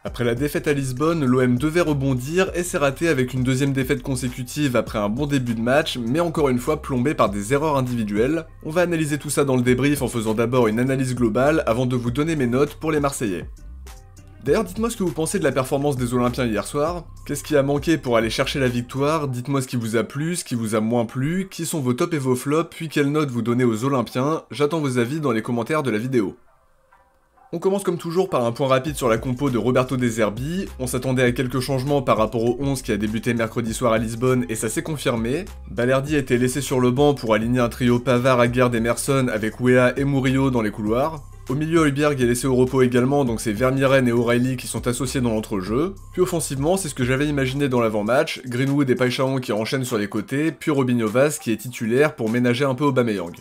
Après la défaite à Lisbonne, l'OM devait rebondir et s'est raté avec une deuxième défaite consécutive après un bon début de match, mais encore une fois plombé par des erreurs individuelles. On va analyser tout ça dans le débrief en faisant d'abord une analyse globale avant de vous donner mes notes pour les Marseillais. D'ailleurs, dites-moi ce que vous pensez de la performance des Olympiens hier soir. Qu'est-ce qui a manqué pour aller chercher la victoire? Dites-moi ce qui vous a plu, ce qui vous a moins plu, qui sont vos tops et vos flops, puis quelle note vous donnez aux Olympiens. J'attends vos avis dans les commentaires de la vidéo. On commence comme toujours par un point rapide sur la compo de Roberto De Zerbi. On s'attendait à quelques changements par rapport au 11 qui a débuté mercredi soir à Lisbonne et ça s'est confirmé. Balerdi a été laissé sur le banc pour aligner un trio Pavard, Aguerd et Emerson avec Weah et Murillo dans les couloirs. Au milieu, Højbjerg est laissé au repos également, donc c'est Vermieren et O'Reilly qui sont associés dans l'entrejeu. Puis offensivement, c'est ce que j'avais imaginé dans l'avant-match, Greenwood et Paixão qui enchaînent sur les côtés, puis Robinho Vaz qui est titulaire pour ménager un peu Aubameyang.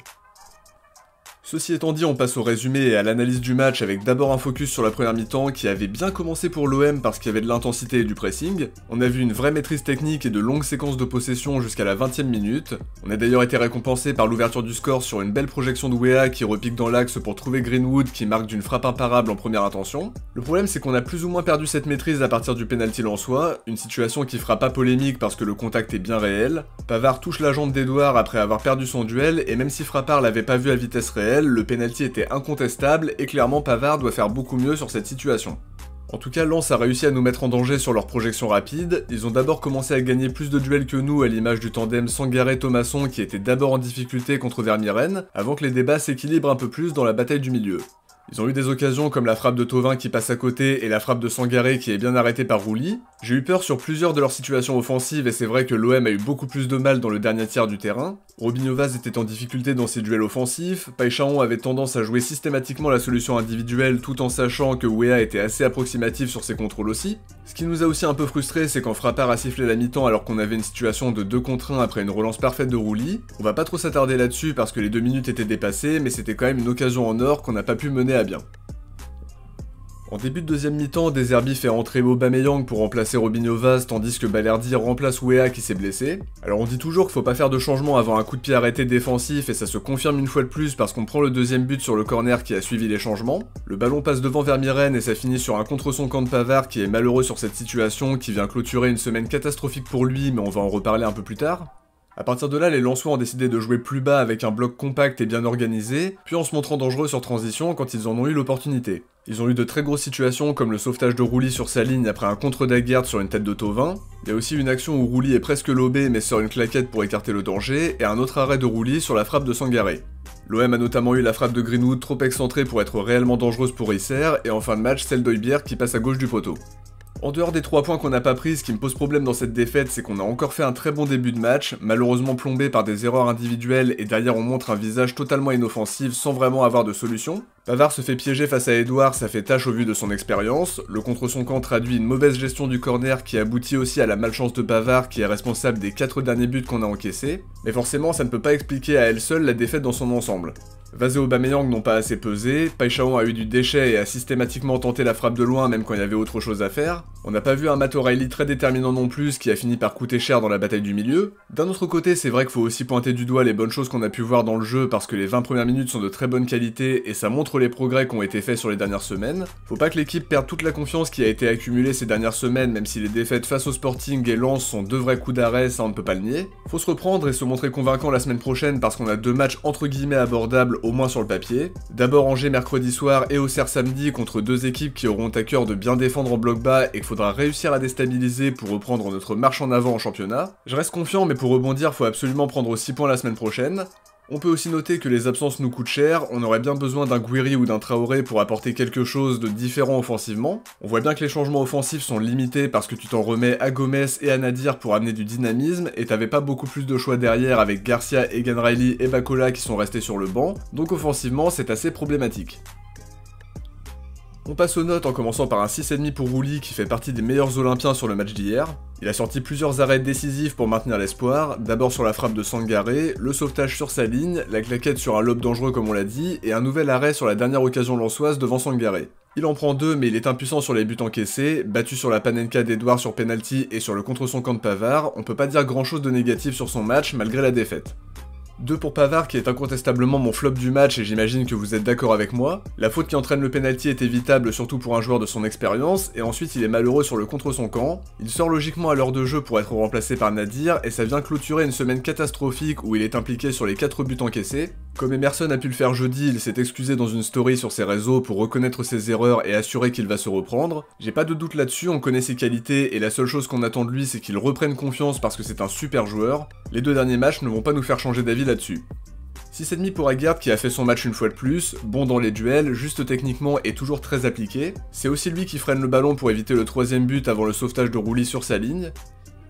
Ceci étant dit, on passe au résumé et à l'analyse du match avec d'abord un focus sur la première mi-temps qui avait bien commencé pour l'OM parce qu'il y avait de l'intensité et du pressing. On a vu une vraie maîtrise technique et de longues séquences de possession jusqu'à la 20e minute. On a d'ailleurs été récompensé par l'ouverture du score sur une belle projection de Weah qui repique dans l'axe pour trouver Greenwood qui marque d'une frappe imparable en première intention. Le problème c'est qu'on a plus ou moins perdu cette maîtrise à partir du penalty lensois, une situation qui fera pas polémique parce que le contact est bien réel. Pavard touche la jambe d'Edouard après avoir perdu son duel et même si Frappard l'avait pas vu à vitesse réelle, le penalty était incontestable et clairement Pavard doit faire beaucoup mieux sur cette situation. En tout cas, Lens a réussi à nous mettre en danger sur leur projection rapide. Ils ont d'abord commencé à gagner plus de duels que nous à l'image du tandem Sangaré-Thomasson qui était d'abord en difficulté contre Vermieren, avant que les débats s'équilibrent un peu plus dans la bataille du milieu. Ils ont eu des occasions comme la frappe de Thauvin qui passe à côté et la frappe de Sangaré qui est bien arrêtée par Rouli. J'ai eu peur sur plusieurs de leurs situations offensives et c'est vrai que l'OM a eu beaucoup plus de mal dans le dernier tiers du terrain. Robinho Vaz était en difficulté dans ses duels offensifs, Paixão avait tendance à jouer systématiquement la solution individuelle tout en sachant que Weah était assez approximatif sur ses contrôles aussi. Ce qui nous a aussi un peu frustré, c'est quand Frappard a sifflé la mi-temps alors qu'on avait une situation de 2 contre 1 après une relance parfaite de Rouli. On va pas trop s'attarder là-dessus parce que les 2 minutes étaient dépassées, mais c'était quand même une occasion en or qu'on n'a pas pu mener à bien. En début de deuxième mi-temps, De Zerbi fait entrer Aubameyang pour remplacer Robinho Vaz tandis que Balerdi remplace Weah qui s'est blessé. Alors on dit toujours qu'il faut pas faire de changement avant un coup de pied arrêté défensif et ça se confirme une fois de plus parce qu'on prend le deuxième but sur le corner qui a suivi les changements. Le ballon passe devant Vermieren et ça finit sur un contre son camp de Pavard qui est malheureux sur cette situation qui vient clôturer une semaine catastrophique pour lui mais on va en reparler un peu plus tard. A partir de là, les Lensois ont décidé de jouer plus bas avec un bloc compact et bien organisé, puis en se montrant dangereux sur transition quand ils en ont eu l'opportunité. Ils ont eu de très grosses situations comme le sauvetage de Rouli sur sa ligne après un contre d'Aguerd sur une tête de Thauvin. Il y a aussi une action où Rouli est presque lobé mais sort une claquette pour écarter le danger, et un autre arrêt de Rouli sur la frappe de Sangaré. L'OM a notamment eu la frappe de Greenwood trop excentrée pour être réellement dangereuse pour Risser, et en fin de match celle d'Højbjerg qui passe à gauche du poteau. En dehors des 3 points qu'on n'a pas pris, ce qui me pose problème dans cette défaite, c'est qu'on a encore fait un très bon début de match, malheureusement plombé par des erreurs individuelles et derrière on montre un visage totalement inoffensif sans vraiment avoir de solution. Pavard se fait piéger face à Edouard, ça fait tâche au vu de son expérience. Le contre son camp traduit une mauvaise gestion du corner qui aboutit aussi à la malchance de Pavard qui est responsable des 4 derniers buts qu'on a encaissés. Mais forcément ça ne peut pas expliquer à elle seule la défaite dans son ensemble. Vaz et Aubameyang n'ont pas assez pesé, Paixão a eu du déchet et a systématiquement tenté la frappe de loin même quand il y avait autre chose à faire. On n'a pas vu un Matt O'Reilly très déterminant non plus, qui a fini par coûter cher dans la bataille du milieu. D'un autre côté, c'est vrai qu'il faut aussi pointer du doigt les bonnes choses qu'on a pu voir dans le jeu parce que les 20 premières minutes sont de très bonne qualité et ça montre les progrès qui ont été faits sur les dernières semaines. Faut pas que l'équipe perde toute la confiance qui a été accumulée ces dernières semaines, même si les défaites face au Sporting et Lens sont 2 vrais coups d'arrêt, ça on ne peut pas le nier. Faut se reprendre et se montrer convaincant la semaine prochaine parce qu'on a 2 matchs entre guillemets abordables au moins sur le papier. D'abord Angers mercredi soir et Auxerre samedi contre 2 équipes qui auront à cœur de bien défendre en bloc bas et qu'il faudra réussir à déstabiliser pour reprendre notre marche en avant en championnat. Je reste confiant mais pour rebondir faut absolument prendre 6 points la semaine prochaine. On peut aussi noter que les absences nous coûtent cher, on aurait bien besoin d'un Gouiri ou d'un Traoré pour apporter quelque chose de différent offensivement. On voit bien que les changements offensifs sont limités parce que tu t'en remets à Gomes et à Nadir pour amener du dynamisme, et t'avais pas beaucoup plus de choix derrière avec Garcia, Egan Riley et Bakola qui sont restés sur le banc, donc offensivement c'est assez problématique. On passe aux notes en commençant par un 6,5 pour Rouli qui fait partie des meilleurs Olympiens sur le match d'hier. Il a sorti plusieurs arrêts décisifs pour maintenir l'espoir, d'abord sur la frappe de Sangaré, le sauvetage sur sa ligne, la claquette sur un lob dangereux comme on l'a dit, et un nouvel arrêt sur la dernière occasion lensoise devant Sangaré. Il en prend 2 mais il est impuissant sur les buts encaissés, battu sur la panenka d'Edouard sur penalty et sur le contre son camp de Pavard, on peut pas dire grand chose de négatif sur son match malgré la défaite. 2 pour Pavard qui est incontestablement mon flop du match et j'imagine que vous êtes d'accord avec moi. La faute qui entraîne le penalty est évitable surtout pour un joueur de son expérience et ensuite il est malheureux sur le contre son camp. Il sort logiquement à l'heure de jeu pour être remplacé par Nadir et ça vient clôturer une semaine catastrophique où il est impliqué sur les 4 buts encaissés. Comme Emerson a pu le faire jeudi, il s'est excusé dans une story sur ses réseaux pour reconnaître ses erreurs et assurer qu'il va se reprendre. J'ai pas de doute là-dessus, on connaît ses qualités et la seule chose qu'on attend de lui c'est qu'il reprenne confiance parce que c'est un super joueur. Les 2 derniers matchs ne vont pas nous faire changer d'avis là-dessus. 6,5 pour Aguerd qui a fait son match une fois de plus, bon dans les duels, juste techniquement et toujours très appliqué. C'est aussi lui qui freine le ballon pour éviter le 3ème but avant le sauvetage de Rouli sur sa ligne.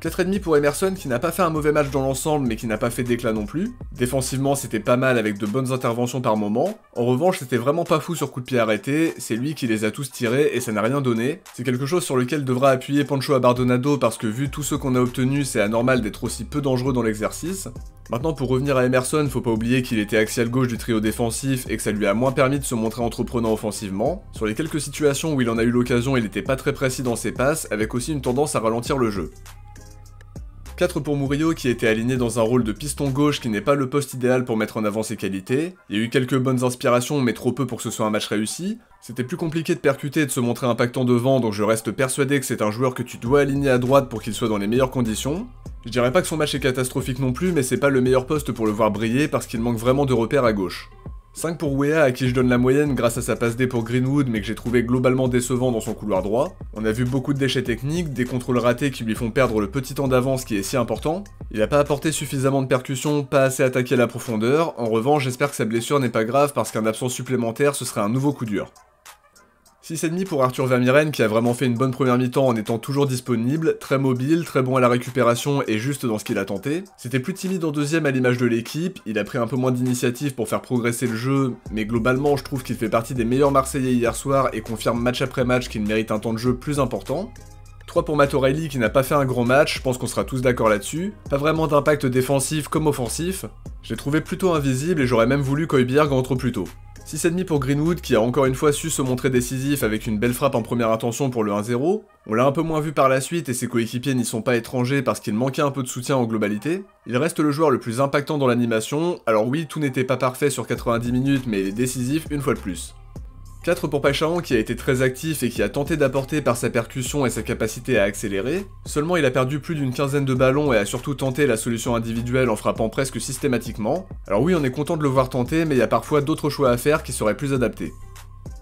4,5 pour Emerson qui n'a pas fait un mauvais match dans l'ensemble mais qui n'a pas fait d'éclat non plus. Défensivement c'était pas mal avec de bonnes interventions par moment. En revanche c'était vraiment pas fou sur coup de pied arrêté, c'est lui qui les a tous tirés et ça n'a rien donné. C'est quelque chose sur lequel devra appuyer Pancho Abardonado parce que vu tout ce qu'on a obtenu c'est anormal d'être aussi peu dangereux dans l'exercice. Maintenant pour revenir à Emerson, faut pas oublier qu'il était axial gauche du trio défensif et que ça lui a moins permis de se montrer entreprenant offensivement. Sur les quelques situations où il en a eu l'occasion il était pas très précis dans ses passes avec aussi une tendance à ralentir le jeu. 4 pour Murillo qui était aligné dans un rôle de piston gauche qui n'est pas le poste idéal pour mettre en avant ses qualités. Il y a eu quelques bonnes inspirations mais trop peu pour que ce soit un match réussi. C'était plus compliqué de percuter et de se montrer impactant devant donc je reste persuadé que c'est un joueur que tu dois aligner à droite pour qu'il soit dans les meilleures conditions. Je dirais pas que son match est catastrophique non plus mais c'est pas le meilleur poste pour le voir briller parce qu'il manque vraiment de repères à gauche. 5 pour Weah à qui je donne la moyenne grâce à sa passe D pour Greenwood mais que j'ai trouvé globalement décevant dans son couloir droit. On a vu beaucoup de déchets techniques, des contrôles ratés qui lui font perdre le petit temps d'avance qui est si important. Il a pas apporté suffisamment de percussion, pas assez attaqué à la profondeur. En revanche j'espère que sa blessure n'est pas grave parce qu'un absent supplémentaire ce serait un nouveau coup dur. 6,5 pour Arthur Vermieren qui a vraiment fait une bonne première mi-temps en étant toujours disponible, très mobile, très bon à la récupération et juste dans ce qu'il a tenté. C'était plus timide en deuxième à l'image de l'équipe, il a pris un peu moins d'initiative pour faire progresser le jeu, mais globalement je trouve qu'il fait partie des meilleurs Marseillais hier soir et confirme match après match qu'il mérite un temps de jeu plus important. 3 pour Matt O'Reilly qui n'a pas fait un grand match, je pense qu'on sera tous d'accord là-dessus. Pas vraiment d'impact défensif comme offensif. J'ai trouvé plutôt invisible et j'aurais même voulu qu'Højbjerg rentre plus tôt. 6,5 pour Greenwood qui a encore une fois su se montrer décisif avec une belle frappe en première intention pour le 1-0. On l'a un peu moins vu par la suite et ses coéquipiers n'y sont pas étrangers parce qu'il manquait un peu de soutien en globalité. Il reste le joueur le plus impactant dans l'animation, alors oui tout n'était pas parfait sur 90 minutes mais il est décisif une fois de plus. 4 pour Paixão qui a été très actif et qui a tenté d'apporter par sa percussion et sa capacité à accélérer. Seulement il a perdu plus d'une quinzaine de ballons et a surtout tenté la solution individuelle en frappant presque systématiquement. Alors oui on est content de le voir tenter mais il y a parfois d'autres choix à faire qui seraient plus adaptés.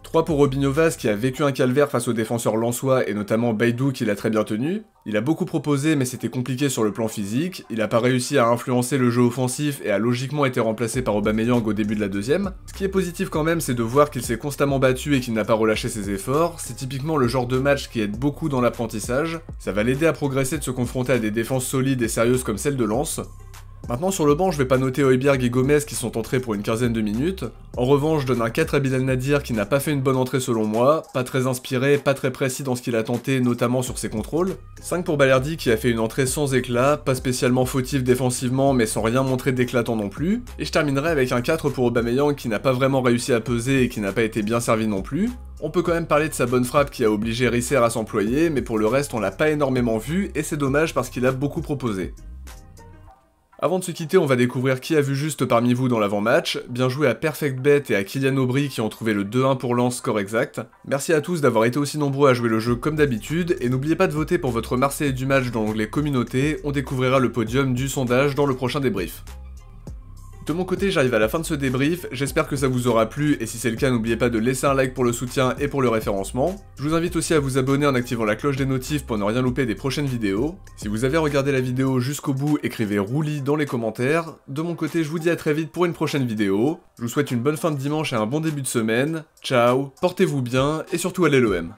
3 pour Robinho Vaz qui a vécu un calvaire face aux défenseurs lensois et notamment Baidoo qui l'a très bien tenu. Il a beaucoup proposé mais c'était compliqué sur le plan physique, il a pas réussi à influencer le jeu offensif et a logiquement été remplacé par Aubameyang au début de la deuxième. Ce qui est positif quand même c'est de voir qu'il s'est constamment battu et qu'il n'a pas relâché ses efforts, c'est typiquement le genre de match qui aide beaucoup dans l'apprentissage, ça va l'aider à progresser de se confronter à des défenses solides et sérieuses comme celle de Lens. Maintenant sur le banc, je vais pas noter Højbjerg et Gomez qui sont entrés pour une quinzaine de minutes. En revanche, je donne un 4 à Bilal Nadir qui n'a pas fait une bonne entrée selon moi, pas très inspiré, pas très précis dans ce qu'il a tenté, notamment sur ses contrôles. 5 pour Balerdi qui a fait une entrée sans éclat, pas spécialement fautif défensivement mais sans rien montrer d'éclatant non plus. Et je terminerai avec un 4 pour Aubameyang qui n'a pas vraiment réussi à peser et qui n'a pas été bien servi non plus. On peut quand même parler de sa bonne frappe qui a obligé Risser à s'employer, mais pour le reste on l'a pas énormément vu et c'est dommage parce qu'il a beaucoup proposé. Avant de se quitter, on va découvrir qui a vu juste parmi vous dans l'avant-match. Bien joué à Perfect Bet et à Kylian Aubry qui ont trouvé le 2-1 pour Lens, score exact. Merci à tous d'avoir été aussi nombreux à jouer le jeu comme d'habitude, et n'oubliez pas de voter pour votre Marseillais du match dans l'onglet Communauté, on découvrira le podium du sondage dans le prochain débrief. De mon côté, j'arrive à la fin de ce débrief, j'espère que ça vous aura plu et si c'est le cas, n'oubliez pas de laisser un like pour le soutien et pour le référencement. Je vous invite aussi à vous abonner en activant la cloche des notifs pour ne rien louper des prochaines vidéos. Si vous avez regardé la vidéo jusqu'au bout, écrivez Rouli dans les commentaires. De mon côté, je vous dis à très vite pour une prochaine vidéo. Je vous souhaite une bonne fin de dimanche et un bon début de semaine. Ciao, portez-vous bien et surtout allez l'OM.